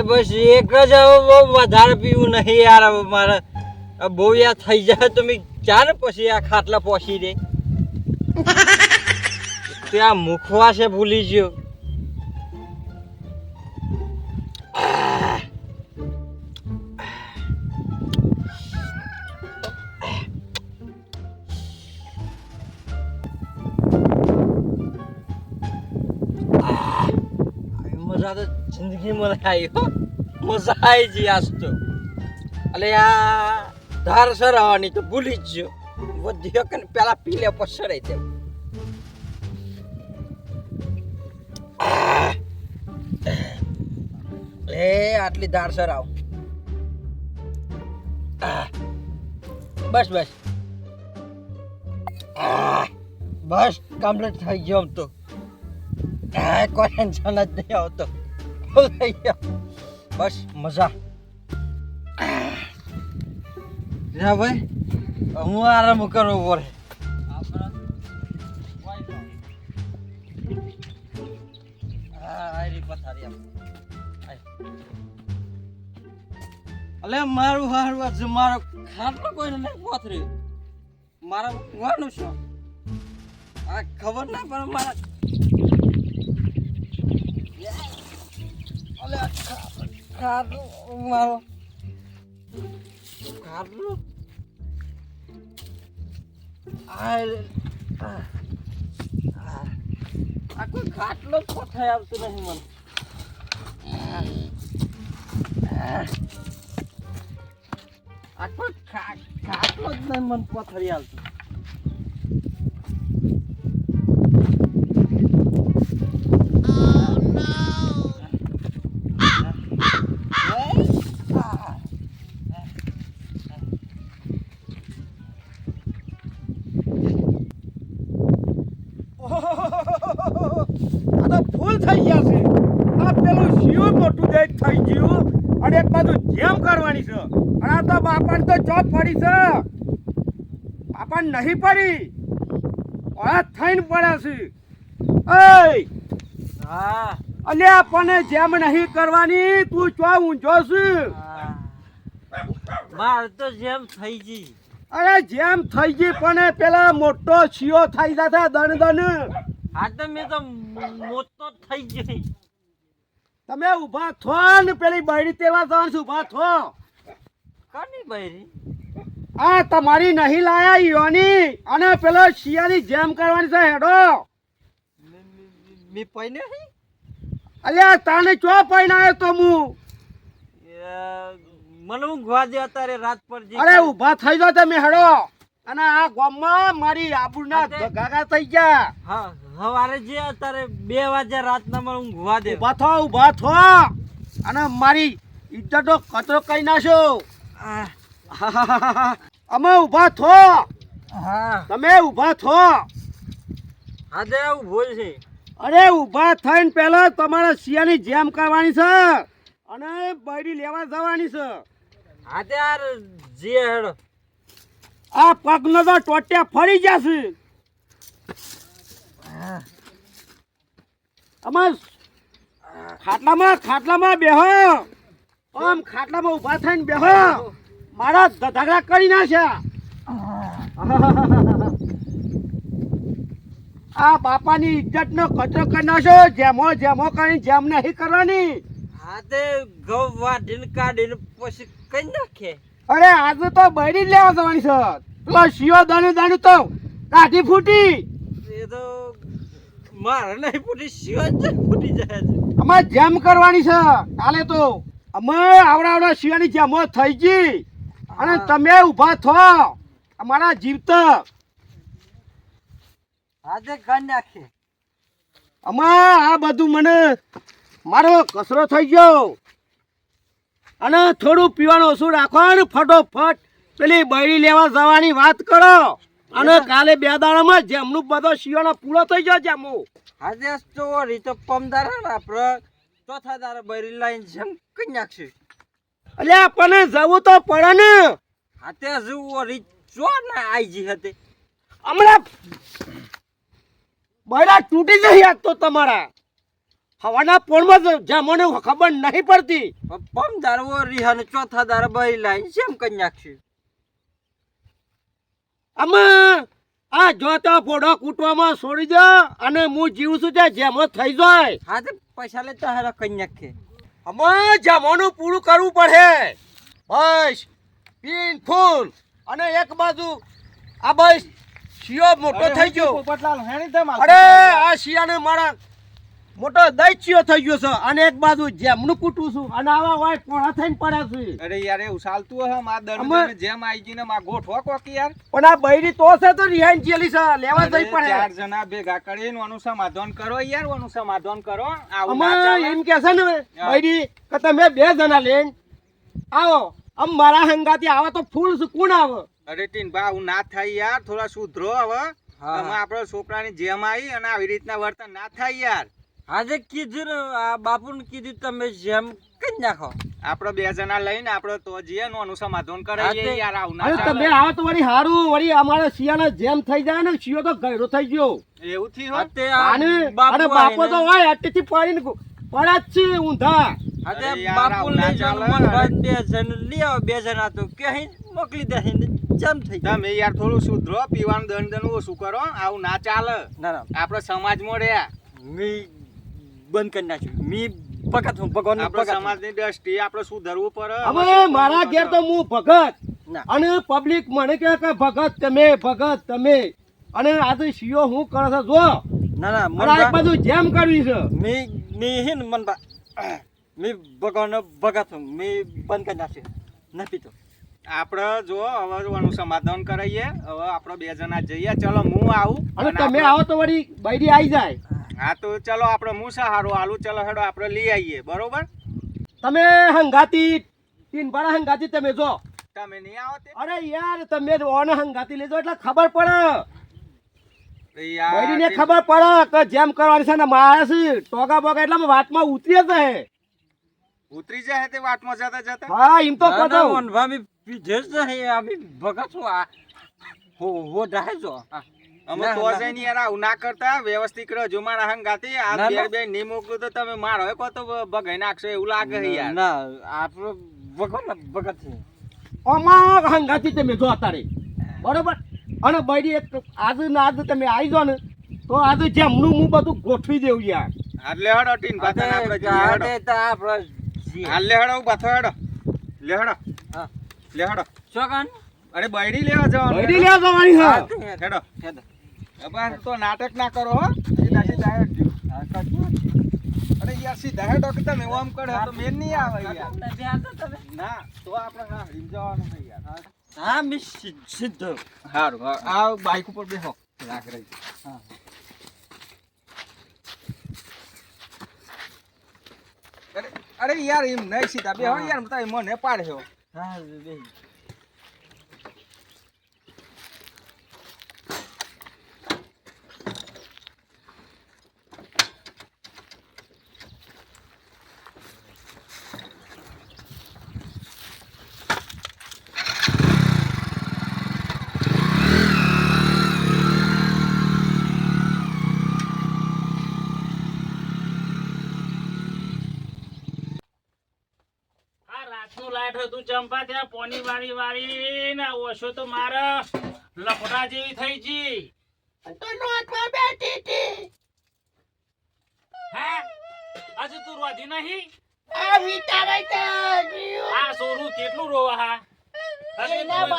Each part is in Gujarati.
બસ એક જ હવે વધારે પીવું નહીં યાર હવે મારે બહુ યાર થઈ જાય તો મેં ચાર પછી આ ખાટલા પહોંચી દે ત્યાં મુખવા છે ભૂલી ગયો મજા તો જિંદગીમાં આવી મજા આવી ગઈ આજ તો એટલે આ ધાર સરાવાની તો ભૂલી જ ગયો વધ્યો કે પેલા પી લે પછી સરાઈ દે એ આટલી ધાર સરાવ બસ બસ બસ કમ્પ્લીટ થઈ ગયો આમ તો કોઈ ટેન્શન જ નહીં આવતો થઈ ગયો બસ મજા જા ભાઈ હું આરામ કરવો પડે અલે મારું હારું મારો ખાટલો કોઈને નહીં પોથર્યો મારા વાનું શું આ ખબર ના પણ મારા અલે ખાટલો મારો ખાટલો આ કોઈ ખાટલો જ પોથાઈ આવતું નહીં મને આ કોઈ ખાટલો જ નહીં મને પોથરી આવતું ફૂલ થઈ ગયા છે આ પેલું શિવ મોટું દેખ થઈ ગયું અને એક બાજુ જેમ કરવાની છે અને આ તો બાપાને તો ચોપ પડી છે બાપાને નહીં પડી ઓળા થઈને પડ્યા છે એ હા અલે આપણને જેમ નહીં કરવાની તું ચો ઊંઝો છે માર તો જેમ થઈ ગઈ અરે જેમ થઈ ગઈ પણ પેલા મોટો શિયો થઈ જશે દન હા તો મેં તો મોટો થઈ ગઈ તમે ઊભા થો ને પેલી બૈરી તેવા જવાનું ઊભા થો કોની બૈરી આ તમારી નહીં લાયા ઈયોની અને પેલો શિયાની જેમ કરવાની છે હેડો મે પૈને હી અલ્યા તાને ચો પૈનાયો તો હું મને ઊંઘવા દે અત્યારે રાત પર અરે ઊભા થઈ જાવ તમે હેડો અને આ ગામમાં મારી આબુના ગાગા થઈ ગયા હા સવારે જે અત્યારે 2 વાગ્યા રાતના મને ઊંઘવા દે ઊભા થો અને મારી ઇજ્જતનો કચરો કરી નાખ્યો અમે ઊભા થો હા તમે ઊભા થો હા દે ઊભો છે અરે ઊભા થઈને પહેલા તમારા શિયાની જેમ કરવાની છે અને બૈરી લેવા જવાની છે હા તે યાર જે હેડો આ પગનો તો ટોટિયા ફરી જશે અમાર ખાટલામાં બેહો આમ ખાટલામાં ઊભા થઈને બેહો મારા ધગડા કરી નાખ્યા આ બાપાની ઇજ્જતનો કચરો કરી નાખ્યો જેમો કરીને જેમ નહીં કરવાની હા તે ગૌ વાઢીને કાઢીને પછી કઈ નાખે અરે આજે તો બૈરી લેવા જવાની છે પેલો શિયો દાનું તો કાઢી ફૂટી એ તો મારે નહીં ફૂટી શિયો જ ફૂટી જાય છે અમારે જેમ કરવાની છે કાલે તો અમે આવડા શિયાની જેમો થઈ ગઈ અને તમે ઊભા થો અમારા જીવતા આજે કાઢ નાખે અમાર આ બધું મને મારો કસરો થઈ ગયો અને થોડું પીવાનું ઓછું રાખો ને ફટોફટ પેલી બૈરી લેવા જવાની વાત કરો અને કાલે 2 દાડામાં જેમનું બધો શિયાળો પૂરો થઈ ગયો જેમું આજે તો રીતો પમદાર આપણે ચોથા દાડા બૈરી લઈને જેમ કઈ નાખશે એટલે આપણને જવું તો પડે ને હાથે જવું રીત જો ના આવી જી હતી હમણાં બૈરા તૂટી જઈ આજ તો તમારા હવાના પોળમાં જ્યાં મને ખબર નહીં પડતી. પમ દારવો રિહાને ચોથા દાર બઈ લાઈ જેમ કઈ નાખ્યું. આમાં આ જો તો પોડો કૂટવામાં છોડી દે અને હું જીવું છું ત્યાં જેમ થઈ જાય. હા તે પૈસા લેતા હારા કઈ નાખે. આમાં જમવાનું પૂરું કરવું પડે. બસ પીન ફૂલ અને એક બાજુ આ બસ શિયો મોટો થઈ ગયો. પોપટલાલ હેણી તેમ અરે આ શિયાને મારા મોટો દૈત્યો થઈ ગયો છે અને એક બાજુ જેમનું કૂટું છું અને આવા વાય પોળા થઈને પડ્યા છે. અરે યાર એવું ચાલતું હે મા દરમિયાન જેમ આવી ગઈને મા ગોઠવો કોકી યાર. પણ આ બૈરી તો છે તો રિહાઈન જેલી છે લેવા જઈ પડે. ચાર જણા ભેગા કરીને ઓનું સમાધાન કરો યાર, ઓનું સમાધાન કરો. આવું ના અમે ચાલે. એમ કે છે ને બૈરી કે તમે 2 જણા લઈને આવો. આમ મારા હંગાથી આવા તો ફૂલ છે કોણ આવે. અરે ટીનભા આવું ના થાય યાર, થોડા સુધરો હવે. તમે આપણો છોકરાની જેમ આવી અને આવી રીતના વર્તન ના થાય યાર. આજે કીધું ને આ બાપુને કીધું તમે જેમ કઈ નાખો. આપણે 2 જણા લઈને આપણે તો જઈએ ને ઓનું સમાધાન કરાવીએ યાર. આવું ના અરે ચાલે. તમે આવો તો વળી હારું વળી અમારે શિયાળા જેમ થઈ જાય ને શિયો તો ગયરો થઈ ગયો. એવું થયું આ હો? તે આ અને બાપુ બાપો તો આવીને- હોય અટેથી પડીને પડ્યા જ છે ઊંધા. આ તે અરે યાર, બાપુ આવું ના લઈ જાવ ચાલે. મન ભાઈ 2 જણ લઈ આવો. 2 જણા તો કહી મોકલી દે જેમ થઈ જાય. તમે યાર થોડું સુધરો, પીવાનું દંડ ઓછું કરો. આવું ના ચાલે. ના ના આપણે સમાજમાં રહ્યા. મી બંધ કરી નાખ્યું. મી ભગત હું ભગવાન આપણે ભગત હું. સમાજની દ્રષ્ટિએ આપણે સુધરવું પડે. હવે મારા ઘેર તો હું ભગત ના. અને પબ્લિક મને કહે કે ભગત તમે અને આજે શિયો હું કરે છે જો. ના ના અને આ એક મનભા બાજુ જેમ કરવી છે. મી હિન મનભા મી ભગવાન ભગત હું. મી બંધ કરી નાખ્યું. ના પીતો. આપણે જો હવે ઓનું સમાધાન કરાવીએ. હવે આપણે 2 જણા જઈએ. ચલો હું આવું અને અને તમે આપણે- આવો તો વળી બૈરી આવી જાય. હા તો ચલો આપણે હું સહારો આલું. ચલો હેડો આપણે લઈ આવીએ. બરોબર? તમે હંગાતી 3 ભાડા હંગાતી તમે જો. તમે નહીં આવો તે? અરે યાર તમે ઓને હંગાતી લેજો એટલે ખબર પડે. યાર, બૈરીને ખબર પડે કે જેમ કરવાની છે ને મારે છે ટોગા બોગા એટલે વાતમાં ઉતરી છે. ઉતરી જાય તે વાટમાં જતા જતા. હા એમ તો ના કહો. ના મનભા મી પીધે જ નહીં. આ મી ભગત હું. આ હો ડાહે જો. અમે ના, તો ના. જઈને યાર આવું ના કરતા. વ્યવસ્થિત રહેજો મારા હંગાથી. આ ના, ના. બે નહીં મોકલું તો તમે મારો કો તો બગાઈ નાખશો એવું લાગે છે યાર. ના આપણો ભગવાન ભગત છે. અમાર હંગાતી તમે જો અત્યારે બરોબર. અને બૈરી એક આજે ને આજે તમે આવી જાઓ ને તો આજે જેમનું હું બધું ગોઠવી દેવું યાર. એટલે હેડો ટીન ભાતાને આપણે જઈએ હેડો. હાલ લે હેડો ઉભા થો હેડો. લે હેડો. હા. લે હેડો. ચોકન અરે બૈરી લેવા જવાનું. બૈરી લેવા જવાની છે. હેડો. હવે તો નાટક ના કરો હો. સીધા સીધા હેડજો. અરે યાર સીધા હેડો કે તમે ઓમ કરો તો મેન નહીં આવે યાર. ના તો આપણે હા હરીમ જવાનું છે યાર. હા મી સિદ્ધ. હારું આ બાઈક ઉપર બેહો. રાખ રહી. હા. અરે યાર એમ નહીં સીધા બેહો યાર. તમે મને પાડ્યો. હા બેહી. આ રાતનું લાઈટ હતું ચંપા ત્યાં પોની વાળી વાળી ને ઓછો તો મારા લફડા જેવી થઈ જી. હે હજુ તું રોધી નહીં? આ સોરું કેટલું રોવા હા? હજુ તું-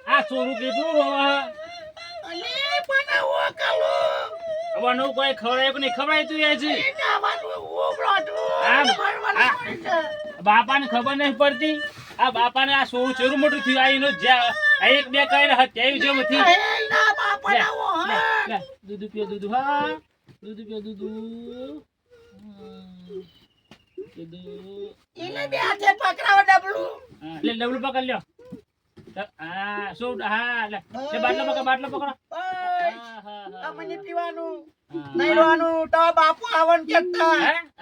આ સોરું કેટલું રોવા હા? વનુ કોઈ ખવડાય કે નહીં ખવડાય તું એ જી? બાપાને ખબર નહીં પડતી. આ બાપાને આ સોરું ચેરું મોટું થયું. આ એનું એક બે કઈ હત્યાયું જેમ હતી. લે, દૂધ પીઓ દૂધ. હા દૂધ પીઓ દૂધ. લે ડબલું પકડ લ્યો. હા શું હા લે બાટલો પકડ બાટલો પકડો.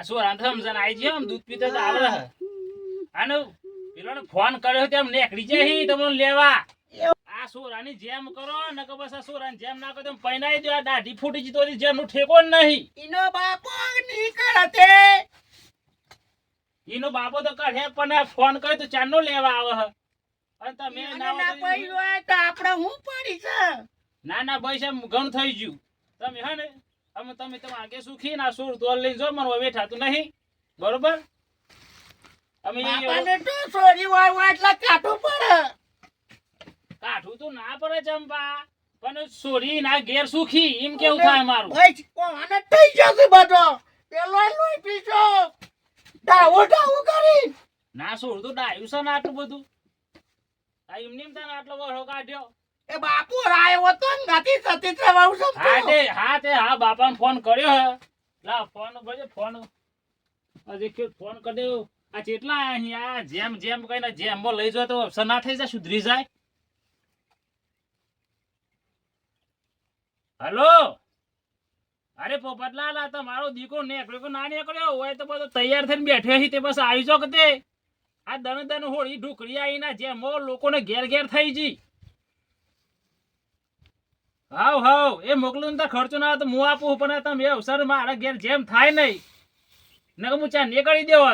શું રાંધો સમજણ આવી છે આમ દૂધ પીતો તો આવડે આનો પેલો ફોન કર્યો તેમ નેકડી જાય તમને લેવા. આ આ સોરાની જેમ કરો ને કે બસ આ સોરાની જેમ ના કરો તો પૈનાઈ દો. આ દાઢી ફૂટી જતી હોય જેમનું ઠેકો જ નહીં. ઈનો બાપો નીકળે તે એનો બાપો તો કાઢે પણ આ ફોન કર્યો તો ચારનો લેવા આવે હે. અને તમે ઈનો ના ના પડ્યું હોય તો આપણે હું પડી છે ના ભાઈ સાહેબ ઘણું થઈ ગયું. તમે હે ને તમે આગે સુખી ના સોર તોલ લઈને જો મને બેઠાતું નહીં બરોબર. અમે બાપાને તો સોરી વાળવા એટલે કાઢવું પડે. કાઠું તો ના પડે ચંપા પણ સોરી ના ઘેર સુખી એમ કેવું થાય મારું. ભાઈ કોને થઈ જશે બધો પેલો લોહી પીજો ડાવો કરી ના સોર તો ડાયું છે ને આટલું બધું. આ એમને એમ તને આટલો વળો કાઢ્યો. એ બાપુ રાયો હતો ને ગાતી સતી થવાવું છે હા બાપાને ફોન કર્યો હે. લા ફોન ભજે ફોન હજી કે ફોન કરી દેવો. આ કેટલા અહીંયા જેમ કઈને જેમમાં લઈ જાય તો સના થઈ જાય સુધરી જાય. હલો અરે પોપટલાલ આ તમારો દીકરો નેકળ્યો ના નેકળ્યો હોય તો બધો તૈયાર થઈને બેઠો છે તે બસ આવી જો કે આ દન હોળી ઢુકડી આવીના જેમો લોકોને ઘેર થઈ જી. હાવ એ મોકલું તો ખર્ચો ના તો હું આપું પણ તમે અવસર મારા ઘેર જેમ થાય નહીં ને હું ચા નીકળી દેવો.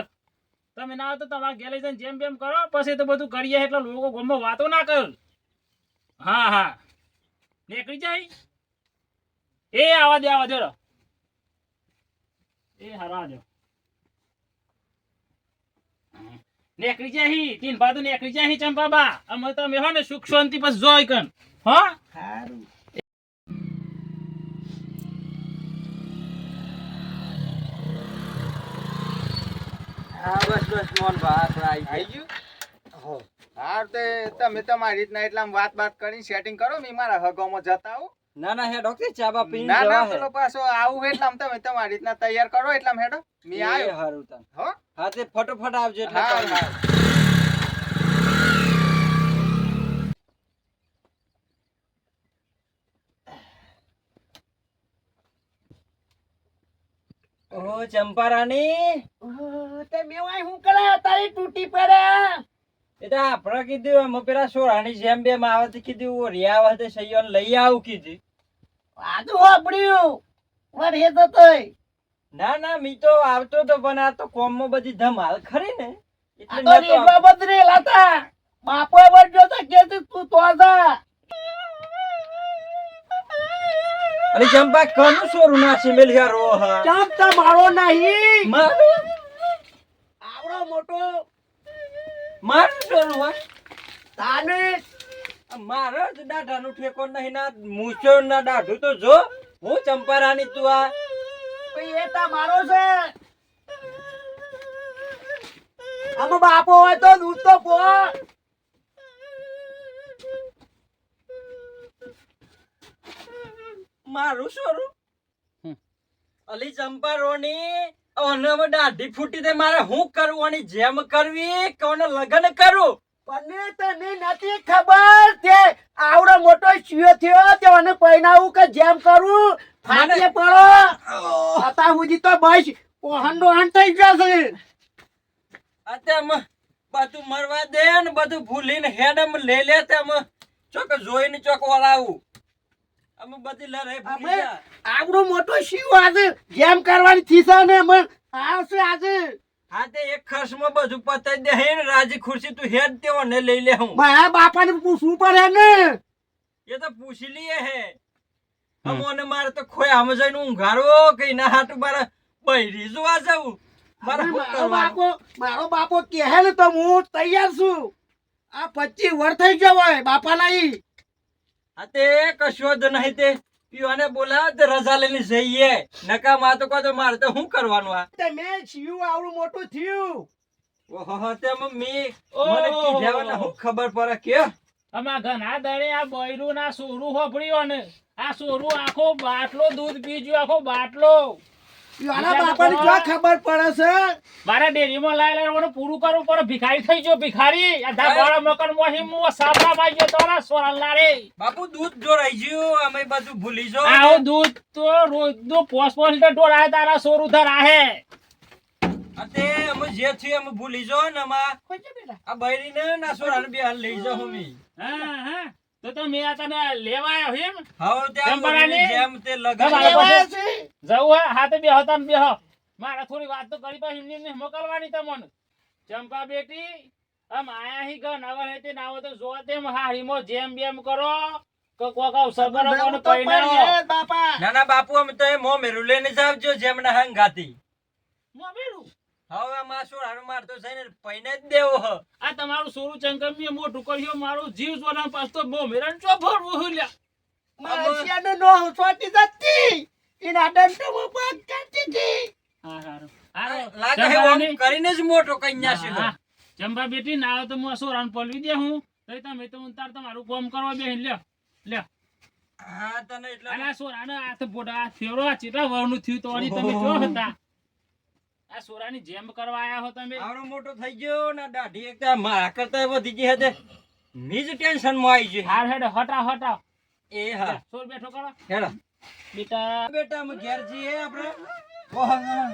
તમે ના તો તમારા ઘેર લઈ જઈને જેમ બેમ કરો પછી તો બધું કરીએ એટલે લોકો ગમમાં વાતો ના કર. હા નીકળી જાય એ આવા દે એ હારા દો નીકળી જાય તીન બાજુ નીકળી જાય ચંપાબા. અમે તમે હો ને સુખ શાંતિ પછી જોઈ કન હા સારું હા બસ મોહનભા આપણે આવી ગયું. હો હા તે તમે તમારી રીતના એટલે આમ વાત કરીને સેટિંગ કરો. મેં મારા હગોમાં જતા આવું. ના હે ડોક્ટર ચાબા પીને ના જવા હે. પેલો પાછો આવું એટલે આમ તમે તમારી રીતના તૈયાર કરો એટલે આમ હેડો મેં એ આવ્યો. હારું તાન. હો હા તે ફટોફટ આવજો એટલે હા કાંઈ નહીં. હા ઓહો ચંપારાણી તે મેવાય હું કરે તારી તૂટી પડે. એ તો આપણે કીધું અમે પેલા સોરાણી જેમ બેમ આવે તો કીધું રિયા આવે તો સૈયો લઈ આવું કીધું. આજુ વાપર્યું વરે તો તોય ના મી તો આવતો તો પણ આ તો કોમમાં બધી ધમાલ ખરી ને એટલે આ તો નહોતો રીબા બદરેલા હતા. બાપો બડ્યો તો કે તું તો જા. અરે ચંપા કનું સોરું ના છે મેલ યાર રો હા ચાપ તો મારો નહીં મારું આવડો મોટો મારું સોરું હા તાને મારો જ દાઢાનું ઠેકો નહીં ના મૂછો ના દાઢું તો જો હું ચંપારાની તું આ ભઈ એ તો મારો છે. આમાં બાપો હોય તો દૂધ તો પો. મારું સોરું અલી ચંપારોની ઓને દાઢી ફૂટી તે મારે હું કરવાની જેમ કરવી કોને લગન કરું મને તને નથી ખબર તે આવડો મોટો શિયો થયો તે મને પહેરાવું કે જેમ કરું ફાટે પડો. અત્યાર સુધી તો બસ ઓહંડો હંડ થઈ જશે. અત્યાર બધું મરવા દે ને બધું ભૂલીને હેડમ લઈ લે તેમ ચોક જોઈને ચોક વળાવું અમે બધી લડાઈ ભૂલી અમે જા આવડો મોટો શિયો આજે જેમ કરવાની થીસા ને મને આવશે આજે. હા તે એક ખર્ચમાં બધું પતાઈ દે હે ને રાજી ખુરશી તું હેડ તેવો ને લઈ લે હું મારા બાપાને પૂછવું પડે ને. એ તો પૂછી લઈએ હે અમોને મારે તો ખોય આમ જઈને ઊંઘાડવો કે ના હાટું મારે બૈરી જોવા જવું મારે શું કરવાનું મારો બાપો કહે ને તો હું તૈયાર છું. આ 25 વર્ષ થઈ જવાય બાપા નહીં. હા તે કશો જ નહીં તે પીવાને બોલાવે તે રજા લઈને જઈએ નકામાં તો કહો તો મારે તો શું કરવાનું આ તમે શિયું આવડું મોટું થયું. ઓહો તે મમ્મી મને કીધેવાને હું ખબર પડે કે આમાં ઘણા દરે આ બૈરું ના સોરું હોપડ્યો ને આ સોરું આખો બાટલો દૂધ પીજ્યું આખો બાટલો. આના બાપાને ક્યાં ખબર પડે છે. મારા ડેરીમાં લાય મને પૂરું કરવું પડે. ભિખારી થઈ ગયો ભિખારી. આ ધાબાળા મકાનમાં હિમુ સાબરા માં ગયો તોરા સોરલા રે બાપુ દૂધ જોરાઈ ગયું અમે બધું ભૂલી જો આવો દૂધ તો રોજ નો 5 લીટર ઢોળાય તારા સોરું ધરાહે. અતે અમે જે થયું અમે ભૂલી જો ને માં આ બૈરીને ના સોરાને બે હાલ લઈ જાઉં અમે હા તો તમે આ તને લેવા આવ્યો એમ હવે ત્યાં ચંપારાની? જેમ તે તમારા લગાડી પાસે જવું હોય હાથે બેહો તમે બેહો મારે થોડી વાત તો કરી પાછી એમને મોકલવાની તમને ચંપા બેટી આમ આયા હી ગન હવે હેતે ના હોય તો જો તેમ હારીમો જેમ બેમ કરો કે કોક અવસર કરો કોને પૈણાવો ના ના બાપુ અમે તો એ મો મેરું લઈને જાવજો જેમના હંગાતી મોબેરું હવે માં સોરાનું મારતો છે ને પૈને જ દેવો હ આ તમારું સોરું ચંકમી મોટું કર્યો મારું જીવ સોના પાસ તો બો મેરન ચો ભરવું હુલ્યા માસિયાનો નો સોટી જતી એના દંડો પગ કાઢી હતી. હા હારું હારું લાગે હે ઓમ કરીને જ મોટો કન્યા છે હા, ચંપા બેટી ના આવે તો હું સોરાન પલવી દે હું તો તમે તો ઉતાર તમારું કામ કરવા બેહીન લ્યો લ્યો હા તને એટલે અને આ સોરાને આ તો બોડા આ ફેરો આ ચેટલા વરનું થયું તો વળી તમે જો હતા આ સોરાની જેમ કરવા આયા હો તમે આવડો મોટો થઈ ગયો ને દાઢી એક તો મારા કરતા વધી ગઈ હતી નીજ ટેન્શન માં આવી ગઈ હાર હેડ હટા હટા એ હા સોર બેઠો કરો હેડો બેટા બેટા અમે ઘેર જઈએ આપણે ઓહ,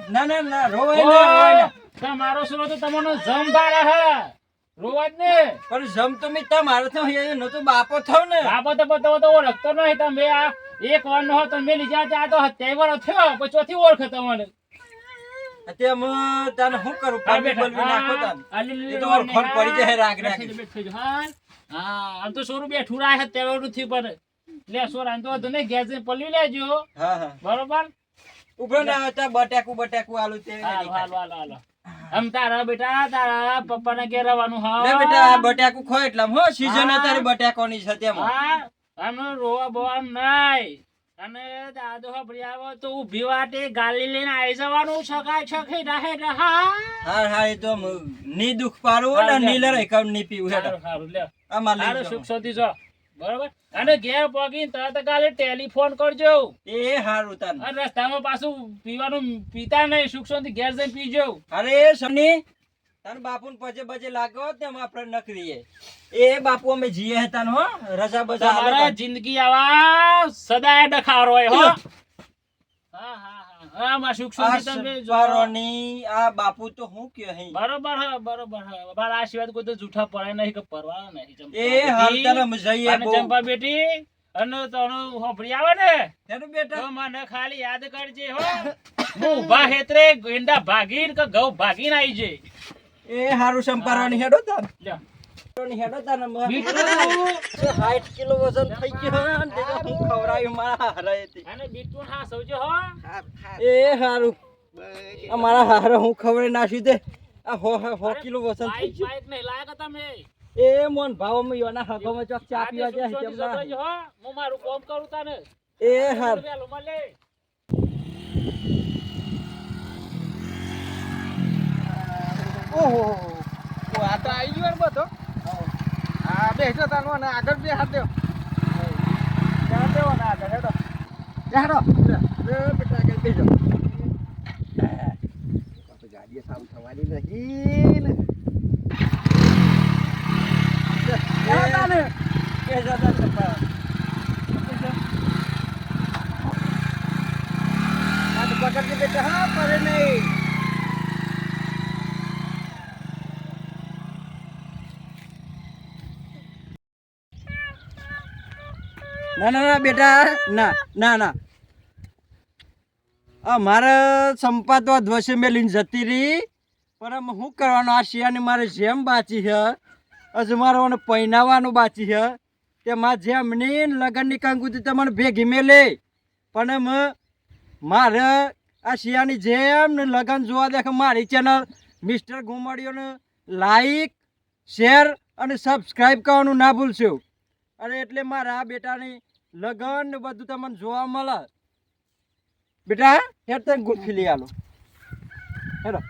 ના ના ના રોવાય ના રોવાય ના તમારો સોરો તો તમને જમવા રહે રોવા જ ને પણ જમ તો મી તમારો તો હે ન તો બાપો થયો ને બાપો તો બતાવો તો ઓળખતો નહીં તમે આ એક વાર નો હતો મેલી જા આ તો તહેવાર થયો પછી ચોથી ઓળખે તમને અત્યારે તને શું કરું હા, પાણી બેટા. બોલવી નાખો તને આ લીલી એ તો ઓર ખોટ પડી જાય રાગ બેઠી રાગ જા, બેઠી જા. હા હા, આમ તો સોરું બેઠું રાહે તહેવારનું થયું પણ લે સોર આમ તો હતું ને ગેસ પલવી લેજો હા હા બરોબર ઉભરો ના આવતા બટાકું આલુ તે હાલો હાલો હાલો હાલો આમ તારા બેટા તારા પપ્પાને ઘેર આવવાનું હા લે બેટા આ બટાકું ખો એટલામ હો સીઝન હા. અત્યારે બટાકોની છે તેમાં હા આમ રોવા બોવા નહીં અને દાદો હબરી આવો તો ઊભી વાટે ગાલી લઈને આવી જવાનું છકાય છકી રહે રહા હા હા એ તો ની દુખ પાડવું ને હા, નીલર એકાઉન્ટ ની પીવું હેડો સારું સારું લે આમાં લઈ સારું જાઓ. સુખ શાંતિ જો બરોબર અને ઘેર પગીને તરત કાલે ટેલિફોન કરજો એ હારું તને અને રસ્તામાં પાછું પીવાનું પીતા નહીં સુખ શાંતિ ઘેર જઈને પીજો અરે સની તને બાપુ ને પજે બજે લાગો તેમ આપણે નકરીએ એ બાપુ અમે જીએ હતા હો રજા બજા આલો તમારા તને. જિંદગી આવા સદાય ડખારો હોય હો હા હા હા હા માં સુખ આ શાંતિ તમે જો સવારોની આ બાપુ તો હું કે હઈ બરોબર હે બરોબર હે મારા આશીર્વાદ કોઈ તો જૂઠા પડે નહીં કે પરવાના નહીં ચંપા એ હાલ બેટી. તને અમે જઈએ અને બહુ ચંપા બેટી અને તને હોભળી આવે ને હેડો બેટા તો મને ખાલી યાદ કરજે હો હું ઊભા હેતરે ગેંડા ભાગીને કે ઘઉં ભાગીને આવી જઈ એ હારું સંપારવાની હેડો તને લ્યો. હેડો તને બીટું. 60 કિલો વજન થઈ ગયો ને તે તો હું ખવડાવ્યું મારા હારાએથી. અને બીટું હા સૌજો હો એ હારું આ મારા હારે હું ખવડાવી નાખી દે આ હો કિલો વજન થઈ બાઈક ગયું બાઈક નહીં લાયક તમે એ મોન ભાવ અમે યોના હગોમાં ચોક ચા પીવા જાય આજે સુખ શાંતિ જમના. જતો હો હું મારું કામ કરું તને એ હાર વેલું મળે ઓહો આ તો આવી ગયો ને બધો હા બેસજો તાનો અને આગળ બે હાથ દેવો ચાલ દેવો ને આગળ હેડો હેડો. બેટા આગળ બેસજો તો ગાડીએ સામ થવાની નહીં ને. એ જતા સંપાર. આ તો પકડ કે બેટા હા પડે નહીં. ના ના ના બેટા ના ના ના આ મારે સંપાદવા ધ્વસે મેલીને જતી રહી પણ આમ શું કરવાનું આ શિયાની મારે જેમ બાચી છે હજુ મારે મને પહેરાવાનું બાચી છે તે મારે જેમની લગ્નની કંકુતી તમને ભેગી મેલે પણ એમ મારે આ શિયાની જેમ ને લગ્ન જોવા દેખે મારી ચેનલ મિસ્ટર ઘુમાડીઓને લાઈક શેર અને સબસ્ક્રાઈબ કરવાનું ના ભૂલશો અને એટલે મારા બેટાની લગન ને બધું તમને જોવા મળે બેટા હેડ તને ગુલ્ફી લઈ આલો હેડો